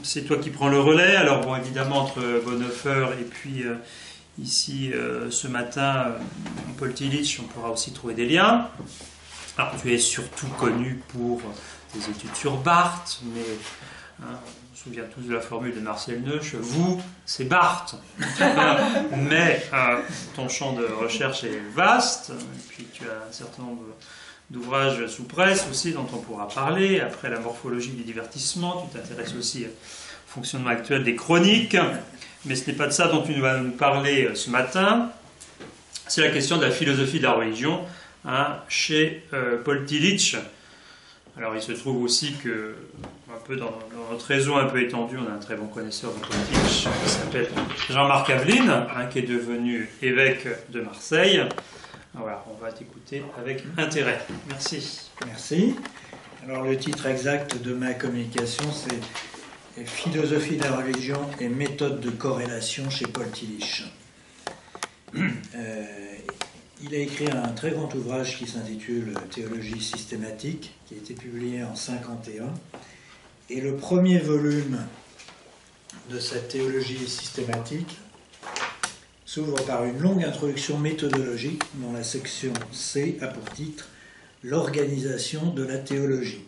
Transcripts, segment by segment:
C'est toi qui prends le relais. Alors bon, évidemment, entre Bonhoeffer et puis ici, ce matin, Paul Tillich, on pourra aussi trouver des liens. Alors, tu es surtout connu pour tes études sur Barthes, mais on se souvient tous de la formule de Marcel Neusch, vous, c'est Barthes. Mais ton champ de recherche est vaste, et puis tu as un certain nombre d'ouvrages sous presse aussi dont on pourra parler. Après la morphologie du divertissement, tu t'intéresses aussi au fonctionnement actuel des chroniques, mais ce n'est pas de ça dont tu vas nous parler ce matin. C'est la question de la philosophie de la religion chez Paul Tillich. Alors il se trouve aussi que, un peu dans notre réseau un peu étendu, on a un très bon connaisseur de Paul Tillich qui s'appelle Jean-Marc Aveline, qui est devenu évêque de Marseille. Voilà, on va t'écouter avec intérêt. Merci. Merci. Alors le titre exact de ma communication, c'est Philosophie de la religion et méthode de corrélation chez Paul Tillich. Il a écrit un très grand ouvrage qui s'intitule Théologie systématique, qui a été publié en 1951. Et le premier volume de cette théologie systématique s'ouvre par une longue introduction méthodologique dont la section C a pour titre « L'organisation de la théologie ».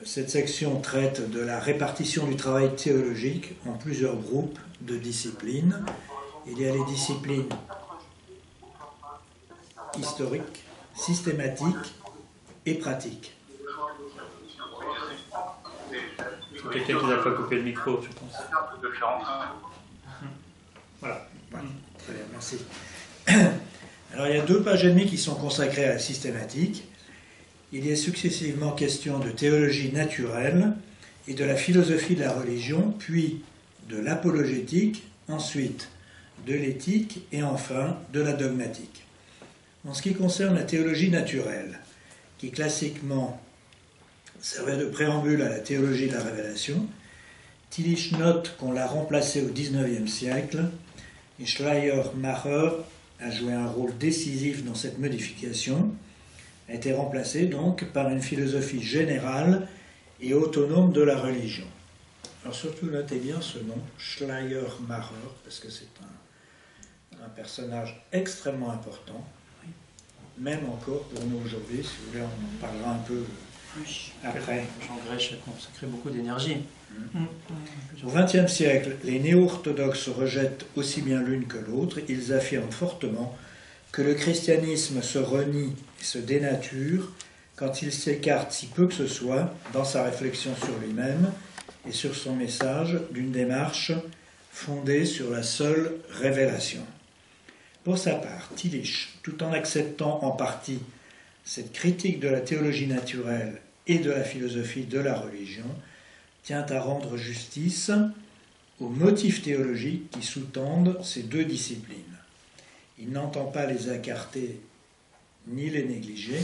Cette section traite de la répartition du travail théologique en plusieurs groupes de disciplines. Il y a les disciplines historiques, systématiques et pratiques. C'est quelqu'un qui n'a pas coupé le micro, je pense. Voilà. Très bien, merci. Alors, il y a 2 pages et demie qui sont consacrées à la systématique. Il y a successivement question de théologie naturelle et de la philosophie de la religion, puis de l'apologétique, ensuite de l'éthique et enfin de la dogmatique. En ce qui concerne la théologie naturelle, qui classiquement servait de préambule à la théologie de la révélation, Tillich note qu'on l'a remplacée au XIXe siècle, et Schleiermacher a joué un rôle décisif dans cette modification, a été remplacée donc par une philosophie générale et autonome de la religion. Alors surtout notez bien ce nom, Schleiermacher, parce que c'est un personnage extrêmement important, même encore pour nous aujourd'hui. Si vous voulez, on en parlera un peu après. Jean Grèche a consacré beaucoup d'énergie. Au XXe siècle, les néo-orthodoxes rejettent aussi bien l'une que l'autre. Ils affirment fortement que le christianisme se renie et se dénature quand il s'écarte si peu que ce soit dans sa réflexion sur lui-même et sur son message d'une démarche fondée sur la seule révélation. Pour sa part, Tillich, tout en acceptant en partie cette critique de la théologie naturelle et de la philosophie de la religion, tient à rendre justice aux motifs théologiques qui sous-tendent ces 2 disciplines. Il n'entend pas les écarter ni les négliger,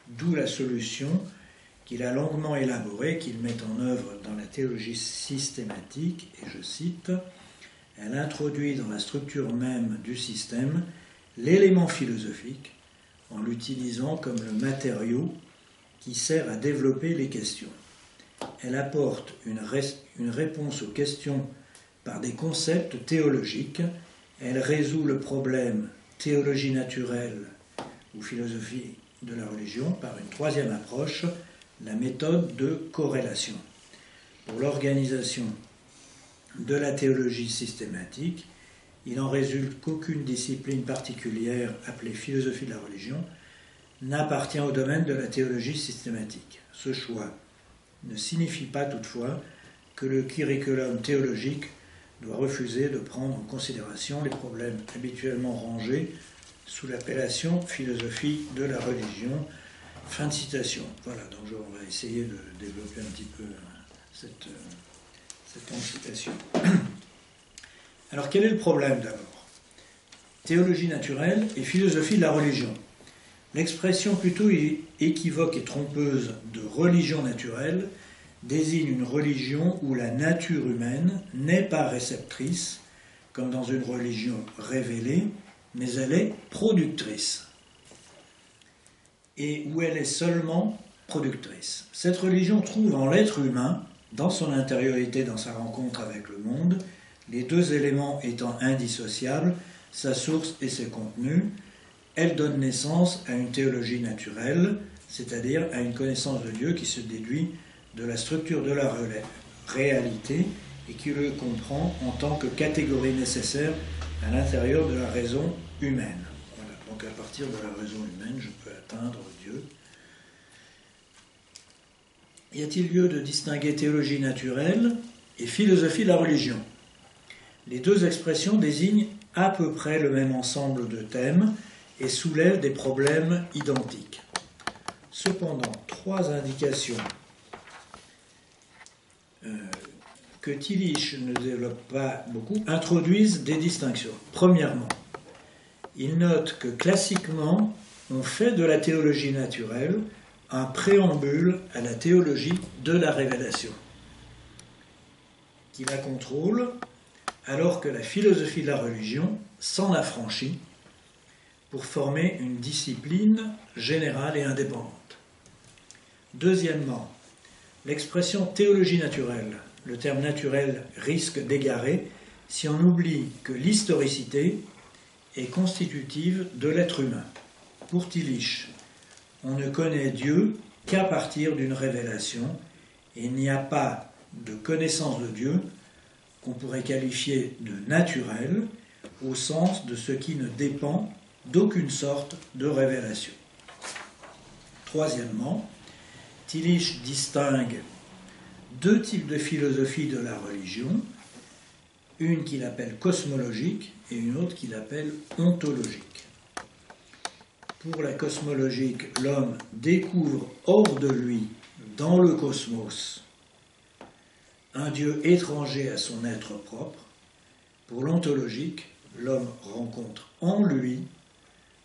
d'où la solution qu'il a longuement élaborée, qu'il met en œuvre dans la théologie systématique, et je cite, « Elle introduit dans la structure même du système l'élément philosophique en l'utilisant comme le matériau qui sert à développer les questions. Elle apporte une réponse aux questions par des concepts théologiques. Elle résout le problème théologie naturelle ou philosophie de la religion par une 3e approche, la méthode de corrélation. Pour l'organisation de la théologie systématique, il en résulte qu'aucune discipline particulière appelée philosophie de la religion n'appartient au domaine de la théologie systématique. Ce choix ne signifie pas toutefois que le curriculum théologique doit refuser de prendre en considération les problèmes habituellement rangés sous l'appellation philosophie de la religion. Fin de citation. Voilà, donc on va essayer de développer un petit peu cette citation. Alors quel est le problème d'abord? Théologie naturelle et philosophie de la religion. L'expression plutôt équivoque et trompeuse de religion naturelle désigne une religion où la nature humaine n'est pas réceptrice, comme dans une religion révélée, mais elle est productrice. Et où elle est seulement productrice. Cette religion trouve en l'être humain, dans son intériorité, dans sa rencontre avec le monde, les deux éléments étant indissociables, sa source et ses contenus. Elle donne naissance à une théologie naturelle, c'est-à-dire à une connaissance de Dieu qui se déduit de la structure de la réalité et qui le comprend en tant que catégorie nécessaire à l'intérieur de la raison humaine. Voilà. Donc à partir de la raison humaine, je peux atteindre Dieu. Y a-t-il lieu de distinguer théologie naturelle et philosophie de la religion? Les deux expressions désignent à peu près le même ensemble de thèmes et soulèvent des problèmes identiques. Cependant, trois indications que Tillich ne développe pas beaucoup introduisent des distinctions. Premièrement, il note que classiquement, on fait de la théologie naturelle un préambule à la théologie de la révélation, qui la contrôle, alors que la philosophie de la religion s'en affranchit pour former une discipline générale et indépendante. Deuxièmement, l'expression théologie naturelle, le terme naturel risque d'égarer si on oublie que l'historicité est constitutive de l'être humain. Pour Tillich, on ne connaît Dieu qu'à partir d'une révélation et il n'y a pas de connaissance de Dieu qu'on pourrait qualifier de naturel au sens de ce qui ne dépend d'aucune sorte de révélation. Troisièmement, Tillich distingue deux types de philosophie de la religion, une qu'il appelle cosmologique et une autre qu'il appelle ontologique. Pour la cosmologique, l'homme découvre hors de lui, dans le cosmos, un Dieu étranger à son être propre. Pour l'ontologique, l'homme rencontre en lui,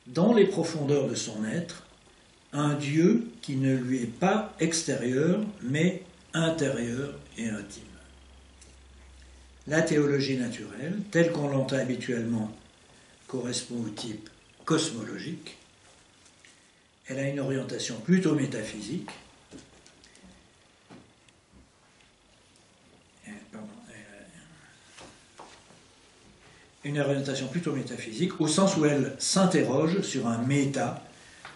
dans les profondeurs de son être, un Dieu qui ne lui est pas extérieur, mais intérieur et intime. La théologie naturelle, telle qu'on l'entend habituellement, correspond au type cosmologique. Elle a une orientation plutôt métaphysique. Une orientation plutôt métaphysique, au sens où elle s'interroge sur un méta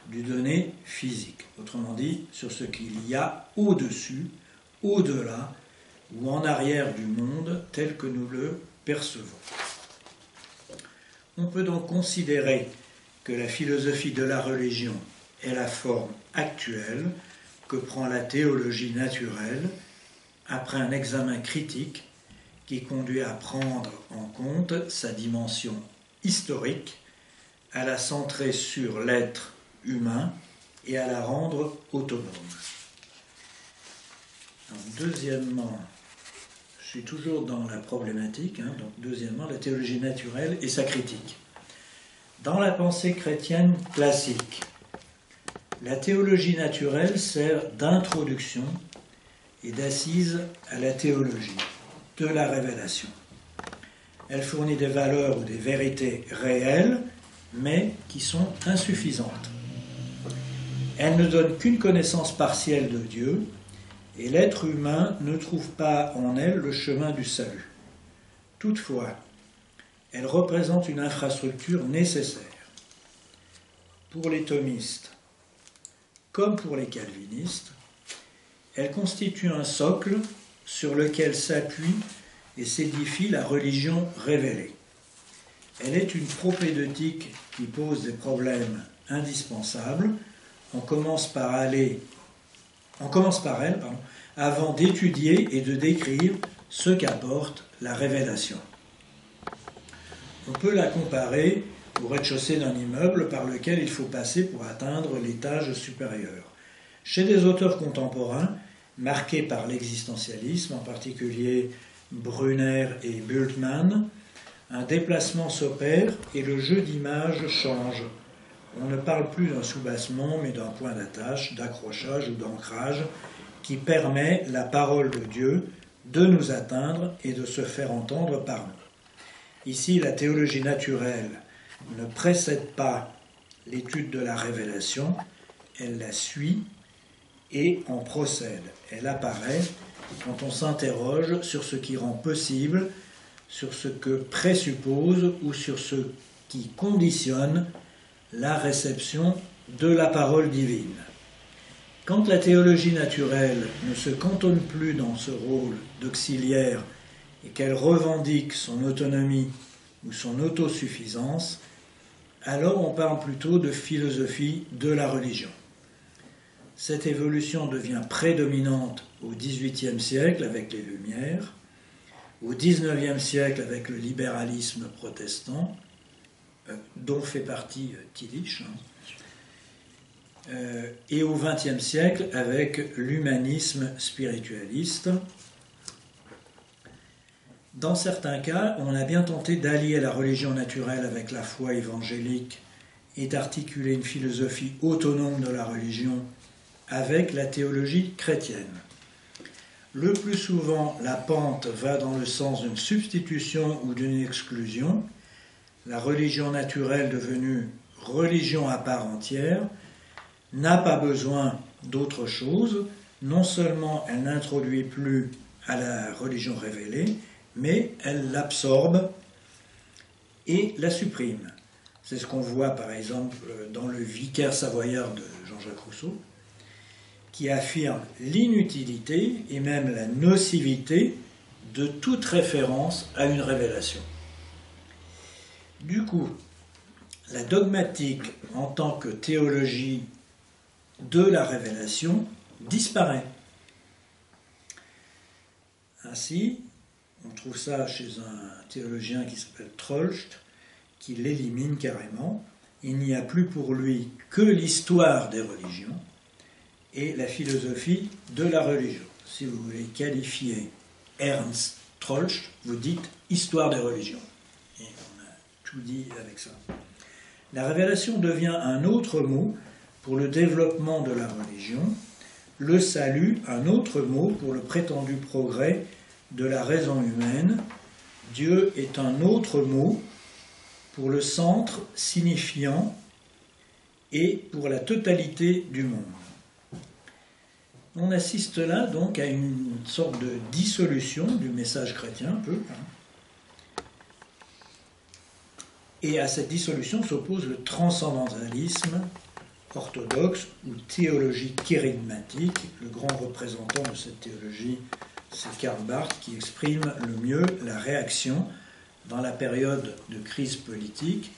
du donné physique. Autrement dit, sur ce qu'il y a au-dessus, au-delà ou en arrière du monde tel que nous le percevons. On peut donc considérer que la philosophie de la religion est la forme actuelle que prend la théologie naturelle après un examen critique qui conduit à prendre en compte sa dimension historique, à la centrer sur l'être humain et à la rendre autonome. Donc, deuxièmement, je suis toujours dans la problématique, donc deuxièmement, la théologie naturelle et sa critique. Dans la pensée chrétienne classique, la théologie naturelle sert d'introduction et d'assise à la théologie de la révélation. Elle fournit des valeurs ou des vérités réelles, mais qui sont insuffisantes. Elle ne donne qu'une connaissance partielle de Dieu, et l'être humain ne trouve pas en elle le chemin du salut. Toutefois, elle représente une infrastructure nécessaire. Pour les thomistes, comme pour les calvinistes, elle constitue un socle sur lequel s'appuie et s'édifie la religion révélée. Elle est une propédeutique qui pose des problèmes indispensables. On commence par elle, avant d'étudier et de décrire ce qu'apporte la révélation. On peut la comparer au rez-de-chaussée d'un immeuble par lequel il faut passer pour atteindre l'étage supérieur. Chez des auteurs contemporains, marqués par l'existentialisme, en particulier Brunner et Bultmann, un déplacement s'opère et le jeu d'images change. On ne parle plus d'un soubassement, mais d'un point d'attache, d'accrochage ou d'ancrage qui permet la parole de Dieu de nous atteindre et de se faire entendre par nous. Ici, la théologie naturelle ne précède pas l'étude de la révélation, elle la suit et en procède. Elle apparaît quand on s'interroge sur ce qui rend possible, sur ce que présuppose ou sur ce qui conditionne la réception de la parole divine. Quand la théologie naturelle ne se cantonne plus dans ce rôle d'auxiliaire et qu'elle revendique son autonomie ou son autosuffisance, alors on parle plutôt de philosophie de la religion. Cette évolution devient prédominante au XVIIIe siècle avec les Lumières, au XIXe siècle avec le libéralisme protestant, dont fait partie Tillich, et au XXe siècle avec l'humanisme spiritualiste. Dans certains cas, on a bien tenté d'allier la religion naturelle avec la foi évangélique et d'articuler une philosophie autonome de la religion avec la théologie chrétienne. Le plus souvent, la pente va dans le sens d'une substitution ou d'une exclusion. La religion naturelle, devenue religion à part entière, n'a pas besoin d'autre chose. Non seulement elle n'introduit plus à la religion révélée, mais elle l'absorbe et la supprime. C'est ce qu'on voit par exemple dans le Vicaire savoyard de Jean-Jacques Rousseau, qui affirme l'inutilité et même la nocivité de toute référence à une révélation. Du coup, la dogmatique en tant que théologie de la révélation disparaît. Ainsi, on trouve ça chez un théologien qui s'appelle Troeltsch, qui l'élimine carrément. Il n'y a plus pour lui que l'histoire des religions et la philosophie de la religion. Si vous voulez qualifier Ernst Troeltsch, vous dites histoire des religions. Et on a tout dit avec ça. La révélation devient un autre mot pour le développement de la religion, le salut un autre mot pour le prétendu progrès de la raison humaine. Dieu est un autre mot pour le centre signifiant et pour la totalité du monde. On assiste là donc à une sorte de dissolution du message chrétien, un peu. Et à cette dissolution s'oppose le transcendantalisme orthodoxe ou théologie kérigmatique. Le grand représentant de cette théologie, c'est Karl Barth, qui exprime le mieux la réaction dans la période de crise politique,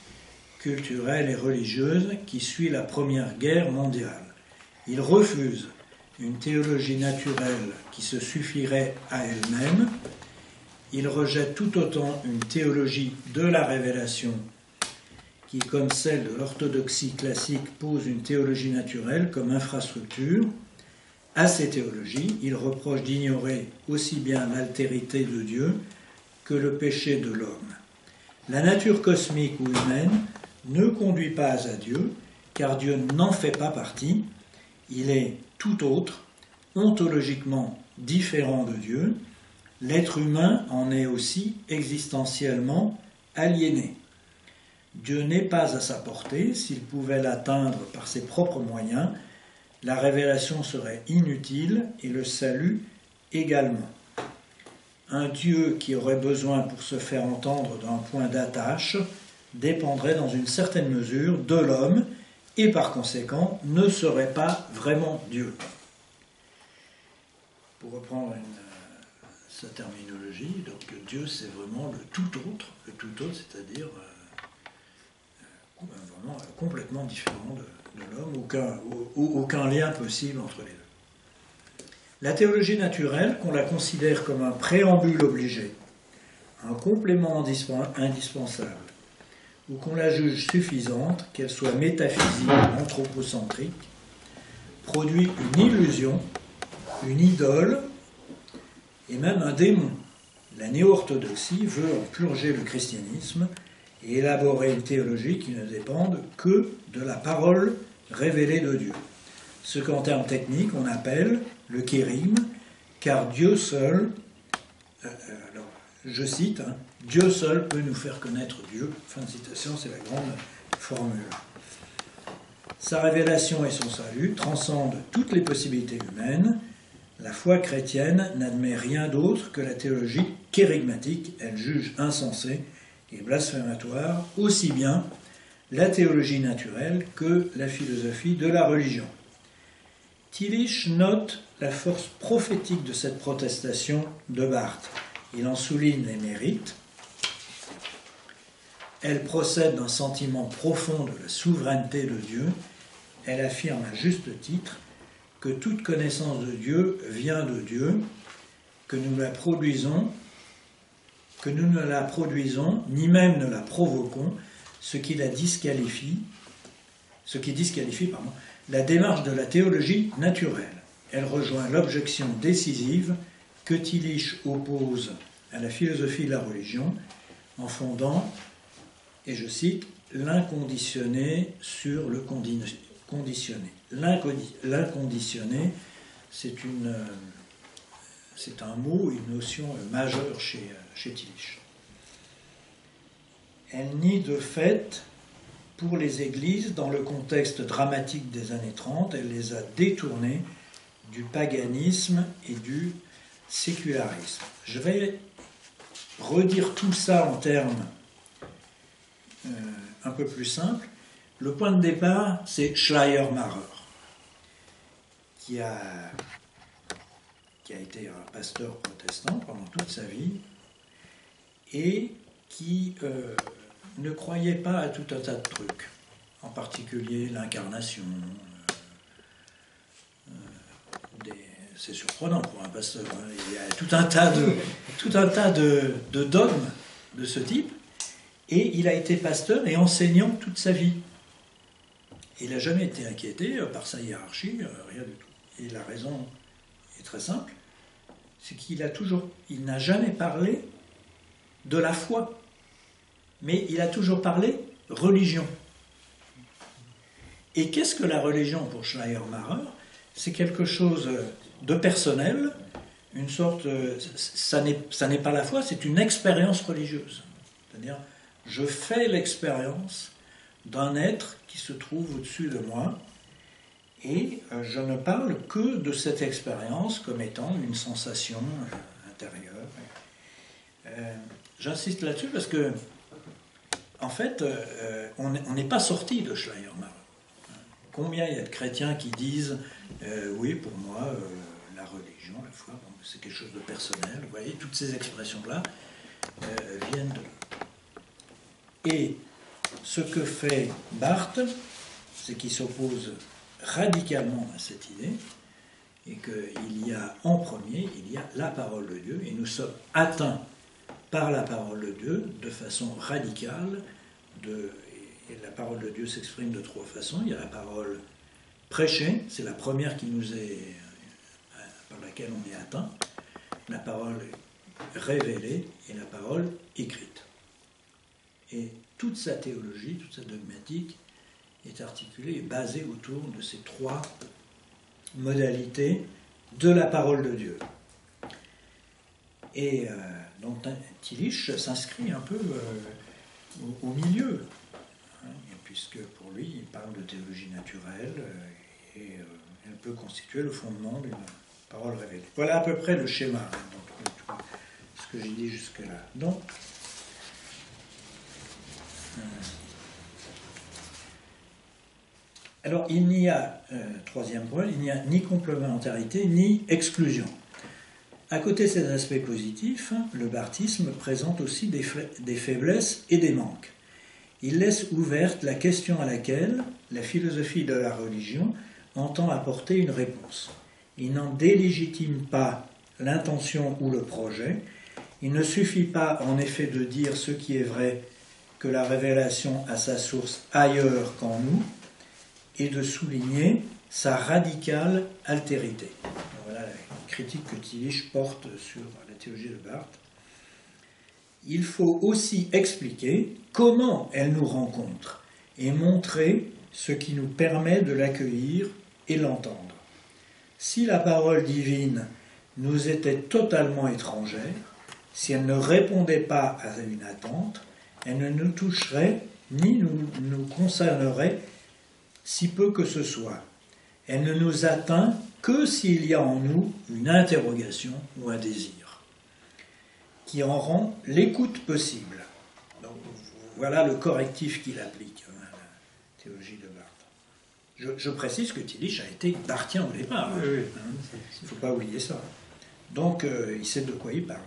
culturelle et religieuse qui suit la Première Guerre mondiale. Il refuse une théologie naturelle qui se suffirait à elle-même. Il rejette tout autant une théologie de la révélation qui, comme celle de l'orthodoxie classique, pose une théologie naturelle comme infrastructure. À ces théologies, il reproche d'ignorer aussi bien l'altérité de Dieu que le péché de l'homme. La nature cosmique ou humaine ne conduit pas à Dieu, car Dieu n'en fait pas partie. Il est tout autre, ontologiquement différent de Dieu. L'être humain en est aussi existentiellement aliéné. Dieu n'est pas à sa portée. S'il pouvait l'atteindre par ses propres moyens, la révélation serait inutile et le salut également. Un Dieu qui aurait besoin pour se faire entendre d'un point d'attache dépendrait dans une certaine mesure de l'homme et par conséquent ne serait pas vraiment Dieu. Pour reprendre sa terminologie, donc Dieu c'est vraiment le tout autre, c'est-à-dire vraiment complètement différent de l'homme, aucun lien possible entre les deux. La théologie naturelle, qu'on la considère comme un préambule obligé, un complément indispensable, ou qu'on la juge suffisante, qu'elle soit métaphysique, anthropocentrique, produit une illusion, une idole, et même un démon. La néo-orthodoxie veut en purger le christianisme et élaborer une théologie qui ne dépende que de la parole révélée de Dieu. Ce qu'en termes techniques on appelle le kérigme, car Dieu seul, alors je cite, Dieu seul peut nous faire connaître Dieu. Fin de citation, c'est la grande formule. Sa révélation et son salut transcendent toutes les possibilités humaines. La foi chrétienne n'admet rien d'autre que la théologie kérigmatique. Elle juge insensé et blasphématoire aussi bien la théologie naturelle que la philosophie de la religion. Tillich note la force prophétique de cette protestation de Barth. Il en souligne les mérites. Elle procède d'un sentiment profond de la souveraineté de Dieu. Elle affirme à juste titre que toute connaissance de Dieu vient de Dieu, que nous ne la produisons, ni même ne la provoquons, ce qui disqualifie la démarche de la théologie naturelle. Elle rejoint l'objection décisive que Tillich oppose à la philosophie de la religion en fondant, et je cite, l'inconditionné sur le conditionné. L'inconditionné, c'est un mot, une notion majeure chez Tillich. Elle nie de fait pour les églises, dans le contexte dramatique des années 30, elle les a détournées du paganisme et du sécularisme. Je vais redire tout ça en termes un peu plus simples. Le point de départ, c'est Schleiermacher, qui a été un pasteur protestant pendant toute sa vie et qui ne croyait pas à tout un tas de trucs, en particulier l'incarnation. C'est surprenant pour un pasteur, hein. Il y a tout un tas de dogmes de ce type, et il a été pasteur et enseignant toute sa vie. Il n'a jamais été inquiété par sa hiérarchie, rien du tout. Et la raison est très simple, c'est qu'il n'a jamais parlé de la foi, mais il a toujours parlé religion. Et qu'est-ce que la religion pour Schleiermacher? C'est quelque chose de personnel, une sorte, ça n'est pas la foi, c'est une expérience religieuse. C'est-à-dire, je fais l'expérience d'un être qui se trouve au-dessus de moi, et je ne parle que de cette expérience comme étant une sensation intérieure. J'insiste là-dessus parce que, en fait, on n'est pas sorti de Schleiermacher. Combien il y a de chrétiens qui disent oui, pour moi, la religion, la foi, bon, c'est quelque chose de personnel. Vous voyez, toutes ces expressions-là viennent de là. Et ce que fait Barth, c'est qu'il s'oppose radicalement à cette idée, et qu'il y a en premier, il y a la parole de Dieu, et nous sommes atteints par la parole de Dieu de façon radicale. Et la parole de Dieu s'exprime de trois façons. Il y a la parole prêchée, c'est la première par laquelle on est atteint, la parole révélée et la parole écrite. Et toute sa théologie, toute sa dogmatique est articulée et basée autour de ces trois modalités de la parole de Dieu. Et donc Tillich s'inscrit un peu au milieu, hein, puisque pour lui, il parle de théologie naturelle et elle peut constituer le fondement d'une parole révélée. Voilà à peu près le schéma, hein, donc, tout ce que j'ai dit jusque-là. Donc, alors, il n'y a, troisième point, il n'y a ni complémentarité ni exclusion. À côté de ces aspects positifs, le barthisme présente aussi des faiblesses et des manques. Il laisse ouverte la question à laquelle la philosophie de la religion entend apporter une réponse. Il n'en délégitime pas l'intention ou le projet. Il ne suffit pas, en effet, de dire ce qui est vrai, que la révélation a sa source ailleurs qu'en nous, et de souligner sa radicale altérité. Voilà la critique que Tillich porte sur la théologie de Barth. Il faut aussi expliquer comment elle nous rencontre et montrer ce qui nous permet de l'accueillir et l'entendre. Si la parole divine nous était totalement étrangère, si elle ne répondait pas à une attente, elle ne nous toucherait ni nous concernerait si peu que ce soit. Elle ne nous atteint que s'il y a en nous une interrogation ou un désir, qui en rend l'écoute possible. Donc, voilà le correctif qu'il applique à la théologie de Barth. Je précise que Tillich a été barthien au départ. Il ne faut pas oublier ça. Donc, il sait de quoi il parle.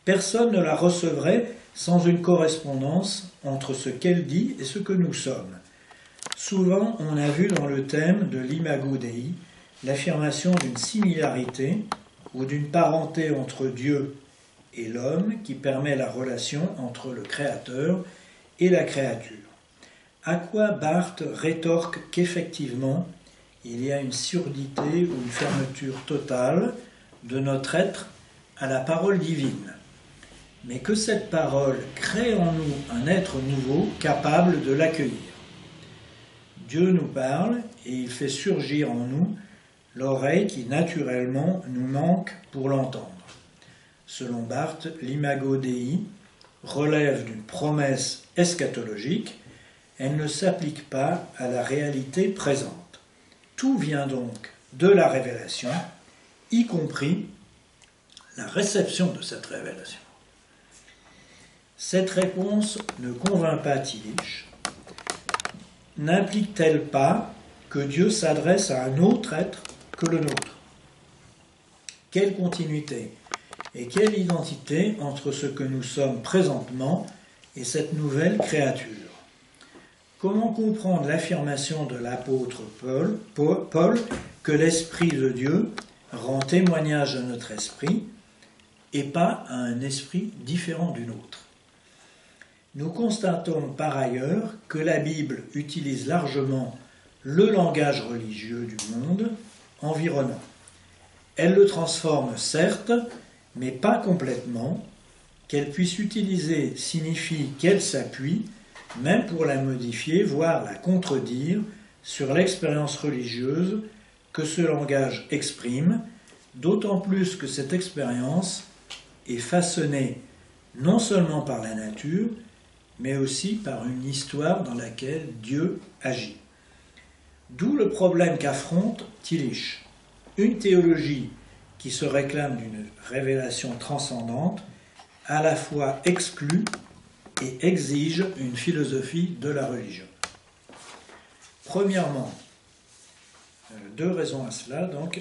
Personne ne la recevrait sans une correspondance entre ce qu'elle dit et ce que nous sommes. Souvent, on a vu dans le thème de l'imago Dei l'affirmation d'une similarité ou d'une parenté entre Dieu et l'homme qui permet la relation entre le Créateur et la créature. À quoi Barth rétorque qu'effectivement, il y a une surdité ou une fermeture totale de notre être à la parole divine, mais que cette parole crée en nous un être nouveau capable de l'accueillir. Dieu nous parle et il fait surgir en nous l'oreille qui naturellement nous manque pour l'entendre. Selon Barth, l'imago Dei relève d'une promesse eschatologique, elle ne s'applique pas à la réalité présente. Tout vient donc de la révélation, y compris la réception de cette révélation. Cette réponse ne convainc pas Tillich. N'implique-t-elle pas que Dieu s'adresse à un autre être que le nôtre? Quelle continuité et quelle identité entre ce que nous sommes présentement et cette nouvelle créature? Comment comprendre l'affirmation de l'apôtre Paul que l'Esprit de Dieu rend témoignage à notre esprit et pas à un esprit différent du nôtre? Nous constatons par ailleurs que la Bible utilise largement le langage religieux du monde environnant. Elle le transforme certes, mais pas complètement. Qu'elle puisse utiliser signifie qu'elle s'appuie, même pour la modifier, voire la contredire, sur l'expérience religieuse que ce langage exprime, d'autant plus que cette expérience est façonnée non seulement par la nature, mais aussi par une histoire dans laquelle Dieu agit. D'où le problème qu'affronte Tillich. Une théologie qui se réclame d'une révélation transcendante, à la fois exclut et exige une philosophie de la religion. Premièrement, deux raisons à cela. Donc,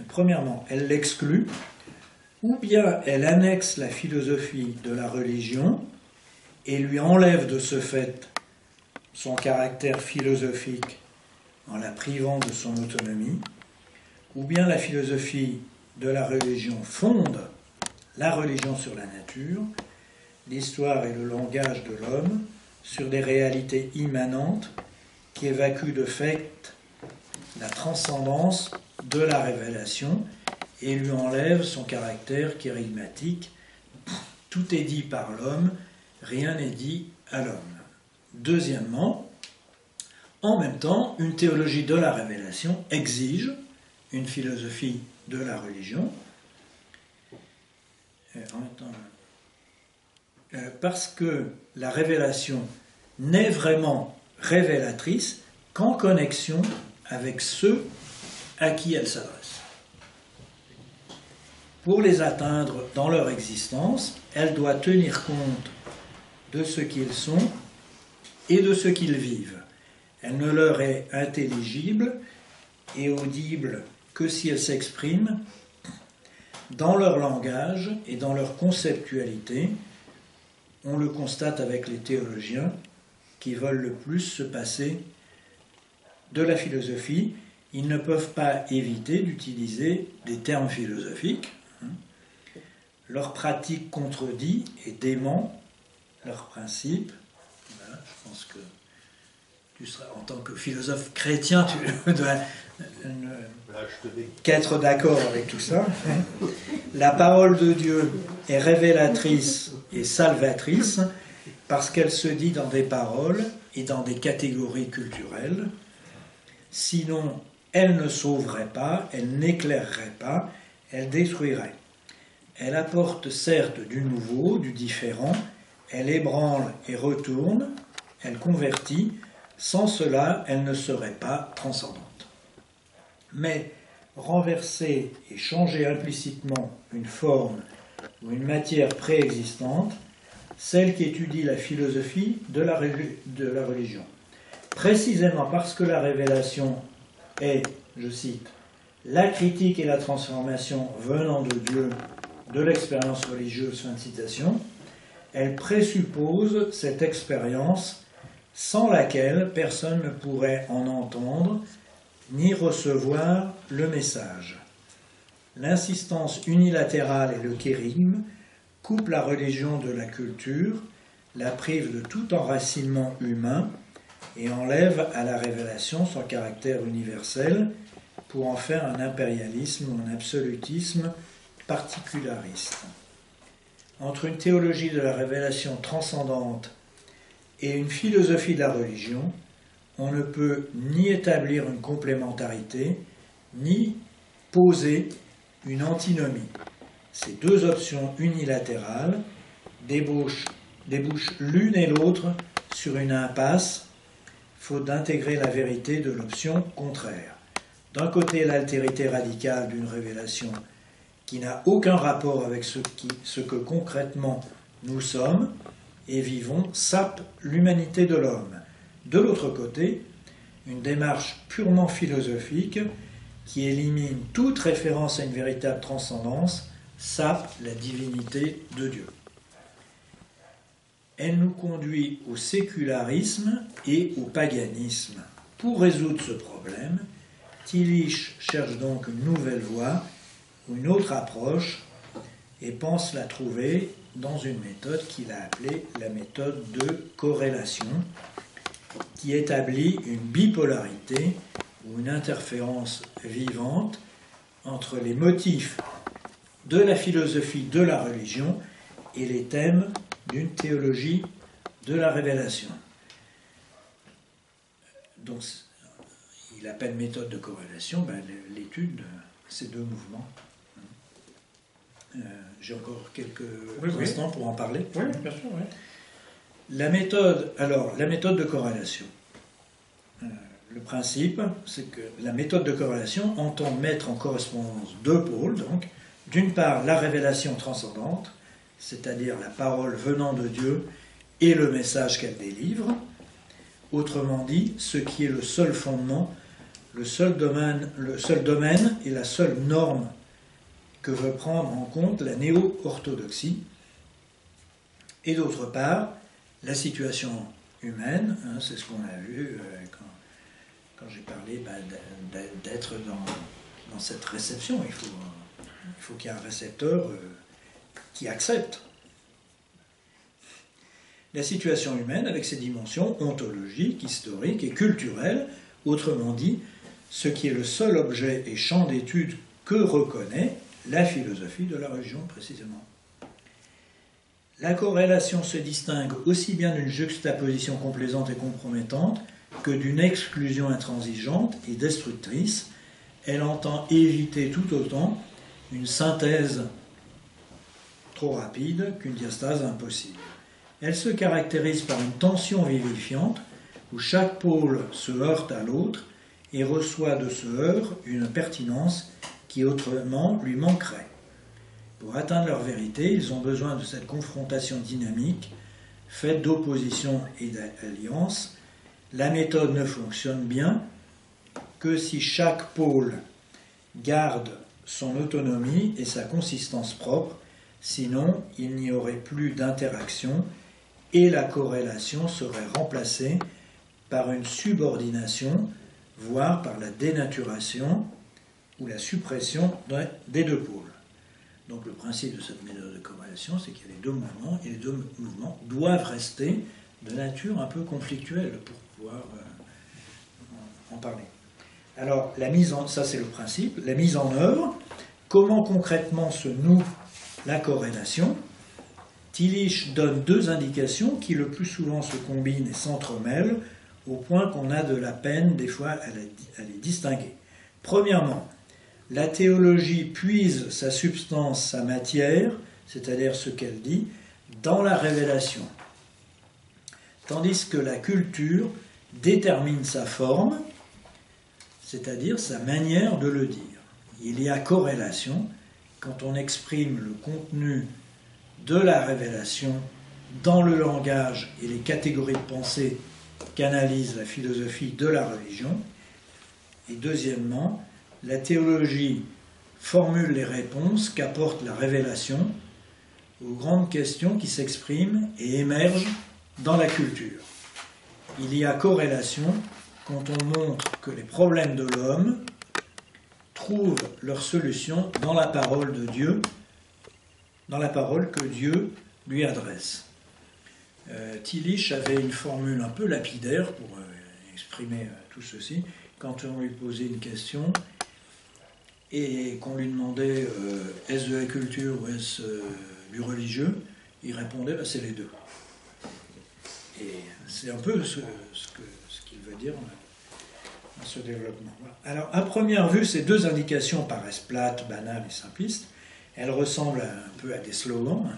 premièrement, elle l'exclut, ou bien elle annexe la philosophie de la religion et lui enlève de ce fait son caractère philosophique en la privant de son autonomie, ou bien la philosophie de la religion fonde la religion sur la nature, l'histoire et le langage de l'homme sur des réalités immanentes qui évacuent de fait la transcendance de la révélation et lui enlève son caractère charismatique. Tout est dit par l'homme, rien n'est dit à l'homme. Deuxièmement, en même temps, une théologie de la révélation exige une philosophie de la religion, parce que la révélation n'est vraiment révélatrice qu'en connexion avec ceux à qui elle s'adresse. Pour les atteindre dans leur existence, elle doit tenir compte de ce qu'ils sont et de ce qu'ils vivent. Elle ne leur est intelligible et audible que si elle s'exprime dans leur langage et dans leur conceptualité. On le constate avec les théologiens qui veulent le plus se passer de la philosophie. Ils ne peuvent pas éviter d'utiliser des termes philosophiques. Leur pratique contredit et dément leurs principes. Voilà, je pense que tu seras, en tant que philosophe chrétien, tu dois qu'être d'accord avec tout ça. La parole de Dieu est révélatrice et salvatrice parce qu'elle se dit dans des paroles et dans des catégories culturelles. Sinon, elle ne sauverait pas, elle n'éclairerait pas, elle détruirait. Elle apporte certes du nouveau, du différent, elle ébranle et retourne, elle convertit, Sans cela, elle ne serait pas transcendante. Mais renverser et changer implicitement une forme ou une matière préexistante, celle qui étudie la philosophie de la religion. Précisément parce que la révélation est, je cite, la critique et la transformation venant de Dieu de l'expérience religieuse, fin de citation, elle présuppose cette expérience sans laquelle personne ne pourrait en entendre ni recevoir le message. L'insistance unilatérale et le kérigme coupent la religion de la culture, la privent de tout enracinement humain et enlèvent à la révélation son caractère universel pour en faire un impérialisme ou un absolutisme particulariste. Entre une théologie de la révélation transcendante et une philosophie de la religion, on ne peut ni établir une complémentarité, ni poser une antinomie. Ces deux options unilatérales débouchent l'une et l'autre sur une impasse, faute d'intégrer la vérité de l'option contraire. D'un côté, l'altérité radicale d'une révélation qui n'a aucun rapport avec ce que concrètement nous sommes et vivons sape l'humanité de l'homme. De l'autre côté, une démarche purement philosophique qui élimine toute référence à une véritable transcendance sape la divinité de Dieu. Elle nous conduit au sécularisme et au paganisme. Pour résoudre ce problème, Tillich cherche donc une nouvelle voie, une autre approche, et pense la trouver dans une méthode qu'il a appelée la méthode de corrélation, qui établit une bipolarité ou une interférence vivante entre les motifs de la philosophie de la religion et les thèmes d'une théologie de la révélation. Donc, il appelle méthode de corrélation l'étude de ces deux mouvements. J'ai encore quelques instants pour en parler. Oui, bien sûr. Oui. La méthode de corrélation. Le principe, c'est que la méthode de corrélation entend mettre en correspondance deux pôles, donc, d'une part la révélation transcendante, c'est-à-dire la parole venant de Dieu et le message qu'elle délivre, autrement dit, ce qui est le seul fondement, le seul domaine et la seule norme que veut prendre en compte la néo-orthodoxie, et d'autre part, la situation humaine, c'est ce qu'on a vu quand j'ai parlé d'être dans cette réception. Il faut qu'il y ait un récepteur qui accepte. La situation humaine avec ses dimensions ontologiques, historiques et culturelles, autrement dit, ce qui est le seul objet et champ d'étude que reconnaît la philosophie de la religion précisément. La corrélation se distingue aussi bien d'une juxtaposition complaisante et compromettante que d'une exclusion intransigeante et destructrice. Elle entend éviter tout autant une synthèse trop rapide qu'une diastase impossible. Elle se caractérise par une tension vivifiante où chaque pôle se heurte à l'autre et reçoit de ce heurt une pertinence qui autrement lui manquerait. Pour atteindre leur vérité, ils ont besoin de cette confrontation dynamique, faite d'opposition et d'alliance. La méthode ne fonctionne bien que si chaque pôle garde son autonomie et sa consistance propre, sinon il n'y aurait plus d'interaction et la corrélation serait remplacée par une subordination, voire par la dénaturation ou la suppression des deux pôles. Donc le principe de cette méthode de corrélation, c'est qu'il y a les deux mouvements, et les deux mouvements doivent rester de nature un peu conflictuelle pour pouvoir en parler. Alors, ça c'est le principe, la mise en œuvre, comment concrètement se noue la corrélation. Tillich donne deux indications qui le plus souvent se combinent et s'entremêlent, au point qu'on a de la peine des fois à les distinguer. Premièrement, la théologie puise sa substance, sa matière, c'est-à-dire ce qu'elle dit, dans la révélation, tandis que la culture détermine sa forme, c'est-à-dire sa manière de le dire. Il y a corrélation quand on exprime le contenu de la révélation dans le langage et les catégories de pensée qu'analyse la philosophie de la religion. Et deuxièmement, la théologie formule les réponses qu'apporte la révélation aux grandes questions qui s'expriment et émergent dans la culture. Il y a corrélation quand on montre que les problèmes de l'homme trouvent leur solution dans la parole de Dieu, dans la parole que Dieu lui adresse. Tillich avait une formule un peu lapidaire pour exprimer tout ceci. Quand on lui posait une question et qu'on lui demandait est-ce de la culture ou est-ce du religieux, il répondait c'est les deux. Et c'est un peu ce qu'il veut dire dans ce développement. Alors, à première vue, ces deux indications paraissent plates, banales et simplistes. Elles ressemblent un peu à des slogans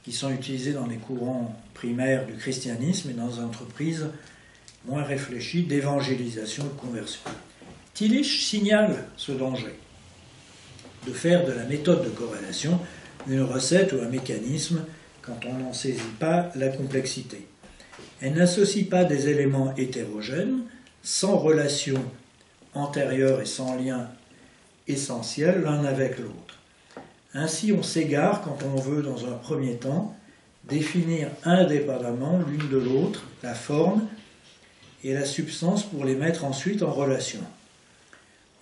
qui sont utilisés dans les courants primaires du christianisme et dans des entreprises moins réfléchies d'évangélisation et de conversion. Tillich signale ce danger de faire de la méthode de corrélation une recette ou un mécanisme quand on n'en saisit pas la complexité. Elle n'associe pas des éléments hétérogènes, sans relation antérieure et sans lien essentiel l'un avec l'autre. Ainsi, on s'égare quand on veut, dans un premier temps, définir indépendamment l'une de l'autre la forme et la substance pour les mettre ensuite en relation.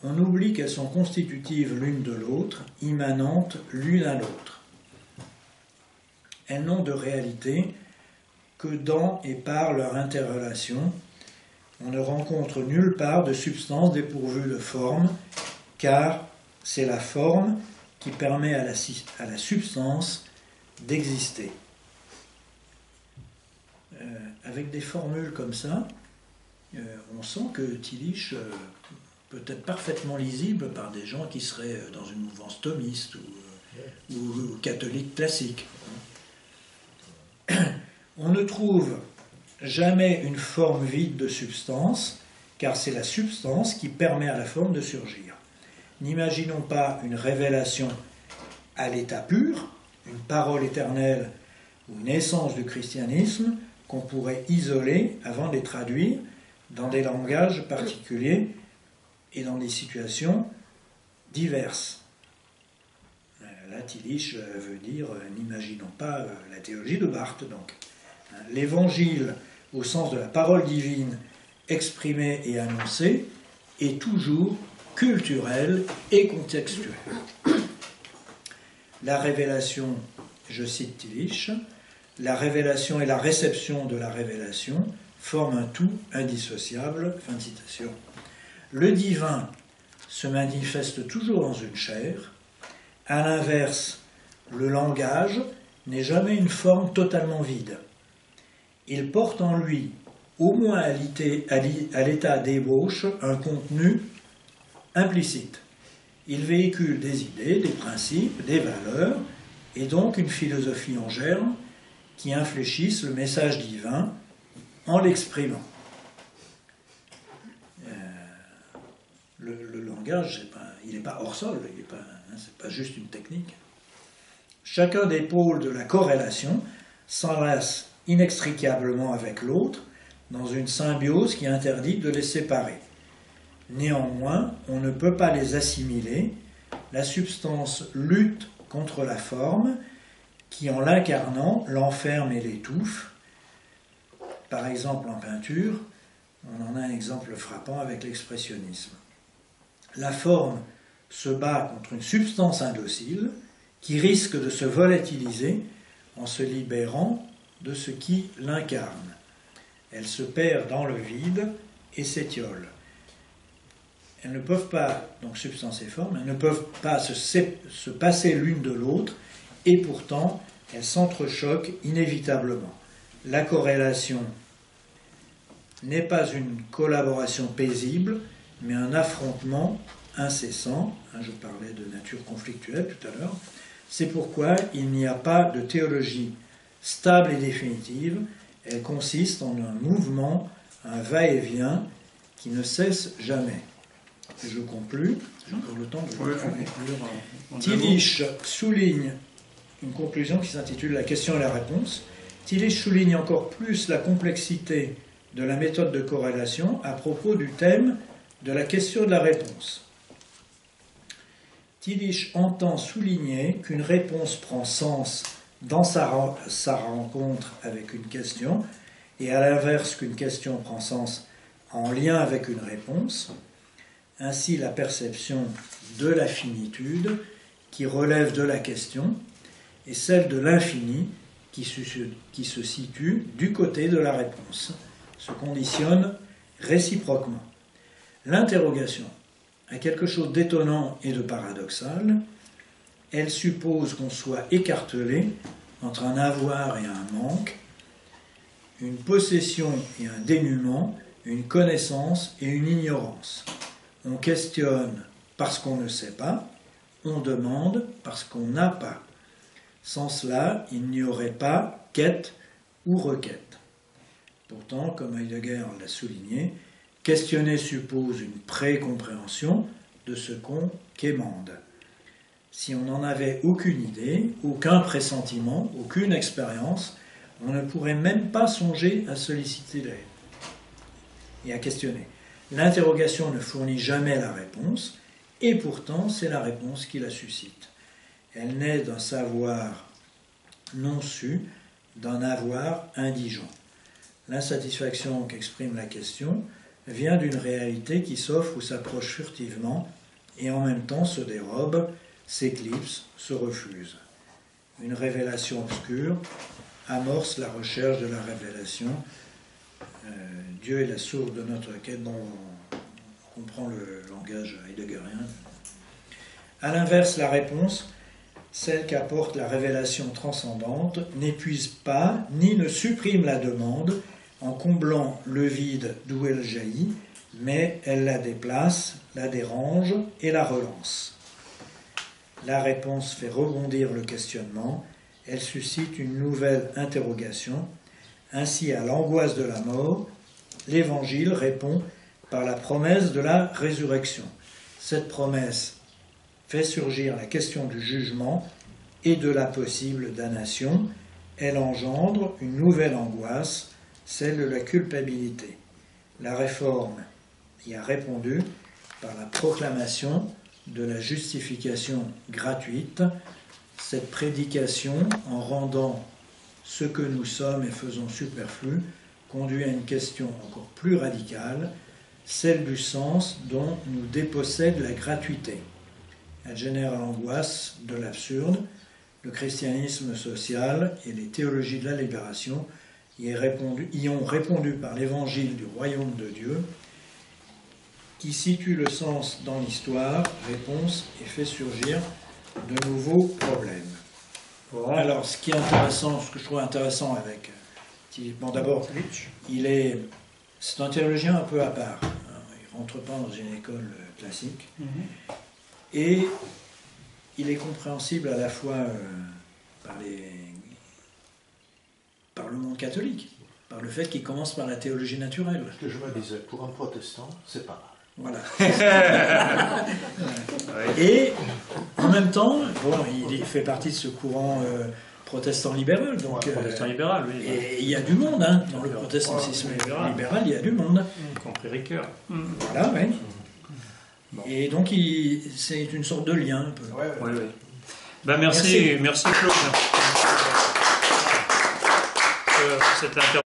On oublie qu'elles sont constitutives l'une de l'autre, immanentes l'une à l'autre. Elles n'ont de réalité que dans et par leur interrelation. On ne rencontre nulle part de substance dépourvue de forme, car c'est la forme qui permet à la substance d'exister. Avec des formules comme ça, on sent que Tillich peut être parfaitement lisible par des gens qui seraient dans une mouvance thomiste ou catholique classique. On ne trouve jamais une forme vide de substance, car c'est la substance qui permet à la forme de surgir. N'imaginons pas une révélation à l'état pur, une parole éternelle ou une essence du christianisme qu'on pourrait isoler avant de les traduire dans des langages particuliers et dans des situations diverses. Là, Tillich veut dire, n'imaginons pas la théologie de Barth, donc. L'évangile, au sens de la parole divine exprimée et annoncée, est toujours culturel et contextuel. La révélation, je cite Tillich, la révélation et la réception de la révélation forment un tout indissociable. Fin de citation. Le divin se manifeste toujours dans une chair. À l'inverse, le langage n'est jamais une forme totalement vide. Il porte en lui, au moins à l'état d'ébauche, un contenu implicite. Il véhicule des idées, des principes, des valeurs, et donc une philosophie en germe qui infléchisse le message divin en l'exprimant. Le langage, il n'est pas hors sol, c'est pas juste une technique. Chacun des pôles de la corrélation s'enlace inextricablement avec l'autre dans une symbiose qui interdit de les séparer. Néanmoins, on ne peut pas les assimiler. La substance lutte contre la forme qui, en l'incarnant, l'enferme et l'étouffe. Par exemple, en peinture, on en a un exemple frappant avec l'expressionnisme. La forme se bat contre une substance indocile qui risque de se volatiliser en se libérant de ce qui l'incarne. Elle se perd dans le vide et s'étiole. Elles ne peuvent pas, donc substance et forme, elles ne peuvent pas se passer l'une de l'autre, et pourtant elles s'entrechoquent inévitablement. La corrélation n'est pas une collaboration paisible, mais un affrontement incessant. Je parlais de nature conflictuelle tout à l'heure. C'est pourquoi il n'y a pas de théologie stable et définitive. Elle consiste en un mouvement un va-et-vient qui ne cesse jamais. Et je conclus, j'ai encore le temps de conclure. Tillich souligne une conclusion qui s'intitule « La question et la réponse ». Tillich souligne encore plus la complexité de la méthode de corrélation à propos du thème de la question et de la réponse. Tillich entend souligner qu'une réponse prend sens dans sa rencontre avec une question, et à l'inverse qu'une question prend sens en lien avec une réponse. Ainsi, la perception de la finitude, qui relève de la question, et celle de l'infini, qui se situe du côté de la réponse, se conditionnent réciproquement. L'interrogation a quelque chose d'étonnant et de paradoxal. Elle suppose qu'on soit écartelé entre un avoir et un manque, une possession et un dénuement, une connaissance et une ignorance. On questionne parce qu'on ne sait pas, on demande parce qu'on n'a pas. Sans cela, il n'y aurait pas quête ou requête. Pourtant, comme Heidegger l'a souligné, questionner suppose une précompréhension de ce qu'on quémande. Si on n'en avait aucune idée, aucun pressentiment, aucune expérience, on ne pourrait même pas songer à solliciter l'aide et à questionner. L'interrogation ne fournit jamais la réponse, et pourtant c'est la réponse qui la suscite. Elle naît d'un savoir non su, d'un avoir indigent. L'insatisfaction qu'exprime la question vient d'une réalité qui s'offre ou s'approche furtivement et en même temps se dérobe, s'éclipse, se refuse. Une révélation obscure amorce la recherche de la révélation. Dieu est la source de notre quête, dont on comprend le langage heideggerien. À l'inverse, la réponse, celle qu'apporte la révélation transcendante, n'épuise pas ni ne supprime la demande en comblant le vide d'où elle jaillit, mais elle la déplace, la dérange et la relance. La réponse fait rebondir le questionnement, elle suscite une nouvelle interrogation. Ainsi, à l'angoisse de la mort, l'Évangile répond par la promesse de la résurrection. Cette promesse fait surgir la question du jugement et de la possible damnation. Elle engendre une nouvelle angoisse, celle de la culpabilité. La Réforme y a répondu par la proclamation de la justification gratuite. Cette prédication, en rendant ce que nous sommes et faisons superflu, conduit à une question encore plus radicale, celle du sens dont nous dépossède la gratuité. Elle génère l'angoisse de l'absurde. Le christianisme social et les théologies de la libération y ont répondu par l'évangile du royaume de Dieu, qui situe le sens dans l'histoire, réponse et fait surgir de nouveaux problèmes. Alors, ce qui est intéressant, ce que je trouve intéressant avec... Bon, d'abord, c'est un théologien un peu à part. Il ne rentre pas dans une école classique. Et il est compréhensible à la fois par le monde catholique, par le fait qu'il commence par la théologie naturelle. Ce que je me disais, pour un protestant, c'est pas mal. Voilà. Et en même temps, bon, il fait partie de ce courant protestant libéral. Donc, protestant libéral, oui. Et il y a du monde, hein, dans le protestantisme libéral, il y a du monde. Y compris Ricoeur. Voilà, oui. Bon. Et donc, c'est une sorte de lien un peu. Oui. Ben, merci Claude. Cette